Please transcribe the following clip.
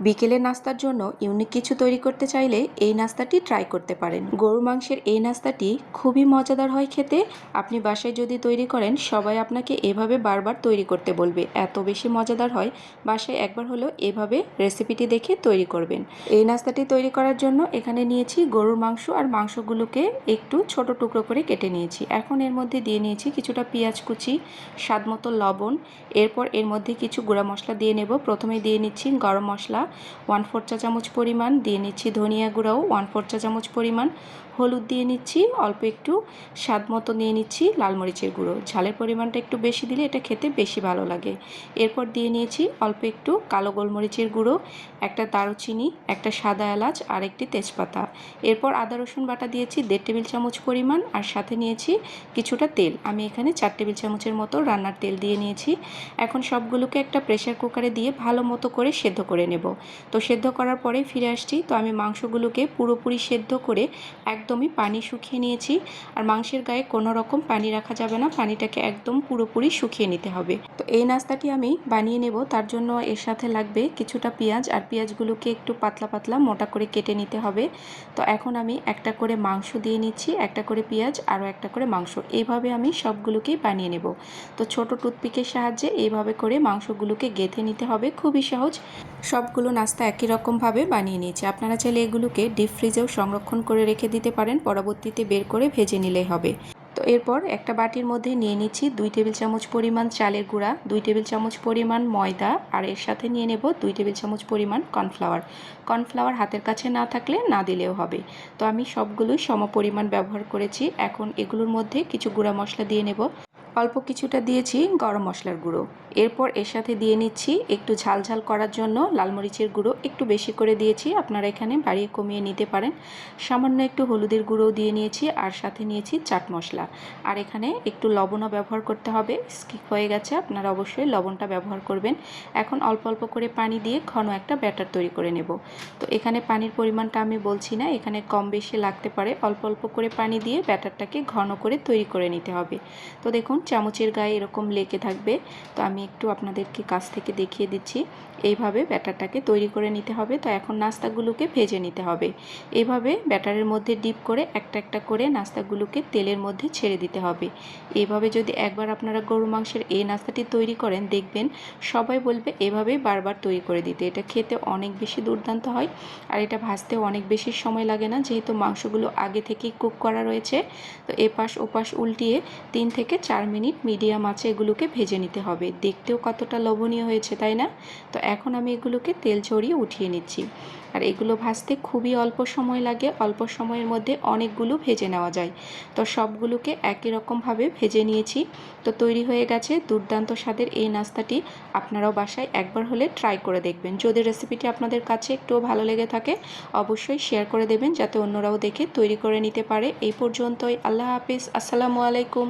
বিকেলের নাস্তার জন্য ইউনিক কিছু তৈরি করতে চাইলে এই নাস্তাটি ট্রাই করতে পারেন। গরুর মাংসের এই নাস্তাটি খুবই মজাদার হয় খেতে। আপনি বাসায় যদি তৈরি করেন সবাই আপনাকে এভাবে বারবার তৈরি করতে বলবে, এত বেশি মজাদার হয়। বাসায় একবার হলেও এভাবে রেসিপিটি দেখে তৈরি করবেন। এই নাস্তাটি তৈরি করার জন্য এখানে নিয়েছি গরুর মাংস, আর মাংসগুলোকে একটু ছোট টুকরো করে কেটে নিয়েছি। এখন এর মধ্যে দিয়ে নিয়েছি কিছুটা পেঁয়াজ কুচি, স্বাদ মতো লবণ। এরপর এর মধ্যে কিছু গুঁড়া মশলা দিয়ে নেব। প্রথমে দিয়ে নিচ্ছি গরম মশলা 1/4 চা চামচ পরিমাণ, দিয়ে নিচ্ছি ধনিয়া গুঁড়াও 1/4 চা চামচ পরিমাণ, হলুদ দিয়ে নিচ্ছি অল্প একটু, স্বাদ মতো নিয়ে নিচ্ছি লাল মরিচের গুঁড়ো। ঝালের পরিমাণটা একটু বেশি দিলে এটা খেতে বেশি ভালো লাগে। এরপর দিয়ে নিয়েছি অল্প একটু কালো গোলমরিচের গুঁড়ো, একটা দারুচিনি, একটা সাদা এলাচ আর একটি তেজপাতা। এরপর আদা রসুন বাটা দিয়েছি 1.5 টেবিল চামচ পরিমাণ, আর সাথে নিয়েছি কিছুটা তেল। আমি এখানে 4 টেবিল চামচের মতো রান্নার তেল দিয়ে নিয়েছি। এখন সবগুলোকে একটা প্রেসার কুকারে দিয়ে ভালো মতো করে সেদ্ধ করে নেব। তো সেদ্ধ করার পরে ফিরে আসছি। তো আমি মাংসগুলোকে পুরোপুরি সেদ্ধ করে একদমই পানি শুকিয়ে নিয়েছি। আর মাংসের গায়ে কোনো রকম পানি রাখা যাবে না, পানিটাকে একদম পুরোপুরি শুকিয়ে নিতে হবে। তো এই নাস্তাটি আমি বানিয়ে নেব, তার জন্য এর সাথে লাগবে কিছুটা পেঁয়াজ, আর পেঁয়াজগুলোকে একটু পাতলা পাতলা মোটা করে কেটে নিতে হবে। তো এখন আমি একটা করে মাংস দিয়ে নিচ্ছি, একটা করে পেঁয়াজ, আরও একটা করে মাংস, এইভাবে আমি সবগুলোকেই বানিয়ে নেব। তো ছোট টুথপিকের সাহায্যে এইভাবে করে মাংসগুলোকে গেঁথে নিতে হবে, খুবই সহজ। সবগুলো নাস্তা একই রকমভাবে বানিয়ে নিয়েছি। আপনারা চাইলে এগুলোকে ডিপ ফ্রিজেও সংরক্ষণ করে রেখে দিতে পারেন, পরবর্তীতে বের করে ভেজে নিলেই হবে। তো এরপর একটা বাটির মধ্যে নিয়ে নিচ্ছি 2 টেবিল চামচ পরিমাণ চালের গুঁড়া, 2 টেবিল চামচ পরিমাণ ময়দা, আর এর সাথে নিয়ে নেব 2 টেবিল চামচ পরিমাণ কর্নফ্লাওয়ার। কর্নফ্লাওয়ার হাতের কাছে না থাকলে না দিলেও হবে। তো আমি সবগুলোই সমপরিমাণ ব্যবহার করেছি। এখন এগুলোর মধ্যে কিছু গুঁড়া মশলা দিয়ে নেব। অল্প কিছুটা দিয়েছি গরম মশলার গুঁড়ো। এরপর এর সাথে দিয়ে নিচ্ছি একটু ঝাল ঝাল করার জন্য লাল মরিচের গুঁড়ো, একটু বেশি করে দিয়েছি, আপনারা এখানে বাড়িয়ে কমিয়ে নিতে পারেন। সামান্য একটু হলুদের গুঁড়োও দিয়ে নিয়েছি, আর সাথে নিয়েছি চাট মশলা। আর এখানে একটু লবণও ব্যবহার করতে হবে, স্কিপ হয়ে গেছে, আপনারা অবশ্যই লবণটা ব্যবহার করবেন। এখন অল্প অল্প করে পানি দিয়ে ঘন একটা ব্যাটার তৈরি করে নেব। তো এখানে পানির পরিমাণটা আমি বলছি না, এখানে কম বেশি লাগতে পারে। অল্প অল্প করে পানি দিয়ে ব্যাটারটাকে ঘন করে তৈরি করে নিতে হবে। তো দেখুন চামচের গায়ে এরকম লেগে থাকবে। তো আমি একটু আপনাদেরকে কাছ থেকে দেখিয়ে দিচ্ছি, এইভাবে ব্যাটারটাকে তৈরি করে নিতে হবে। তো এখন নাস্তাগুলোকে ভেজে নিতে হবে। এইভাবে ব্যাটারের মধ্যে ডিপ করে একটা একটা করে নাস্তাগুলোকে তেলের মধ্যে ছেড়ে দিতে হবে। এইভাবে যদি একবার আপনারা গরু মাংসের এই নাস্তাটি তৈরি করেন, দেখবেন সবাই বলবে এভাবেই বারবার তৈরি করে দিতে। এটা খেতে অনেক বেশি দুর্দান্ত হয়, আর এটা ভাজতেও অনেক বেশি সময় লাগে না, যেহেতু মাংসগুলো আগে থেকেই কুক করা রয়েছে। তো এপাশ ওপাশ উল্টিয়ে 3 থেকে 4 মিনিট মিডিয়াম আঁচে এগুলোকে ভেজে নিতে হবে। দেখতেও কতটা লোভনীয় হয়েছে, তাই না? তো এখন আমি এগুলোকে তেল ঝরিয়ে উঠিয়ে নিচ্ছি। আর এগুলো ভাজতে খুবই অল্প সময় লাগে, অল্প সময়ের মধ্যে অনেকগুলো ভেজে নেওয়া যায়। তো সবগুলোকে একই রকমভাবে ভেজে নিয়েছি। তো তৈরি হয়ে গেছে দুর্দান্ত স্বাদের এই নাস্তাটি। আপনারাও বাসায় একবার হলে ট্রাই করে দেখবেন। যদি রেসিপিটি আপনাদের কাছে একটুও ভালো লেগে থাকে অবশ্যই শেয়ার করে দেবেন, যাতে অন্যরাও দেখে তৈরি করে নিতে পারে। এই পর্যন্তই। আল্লাহ হাফিজ। আসসালামু আলাইকুম।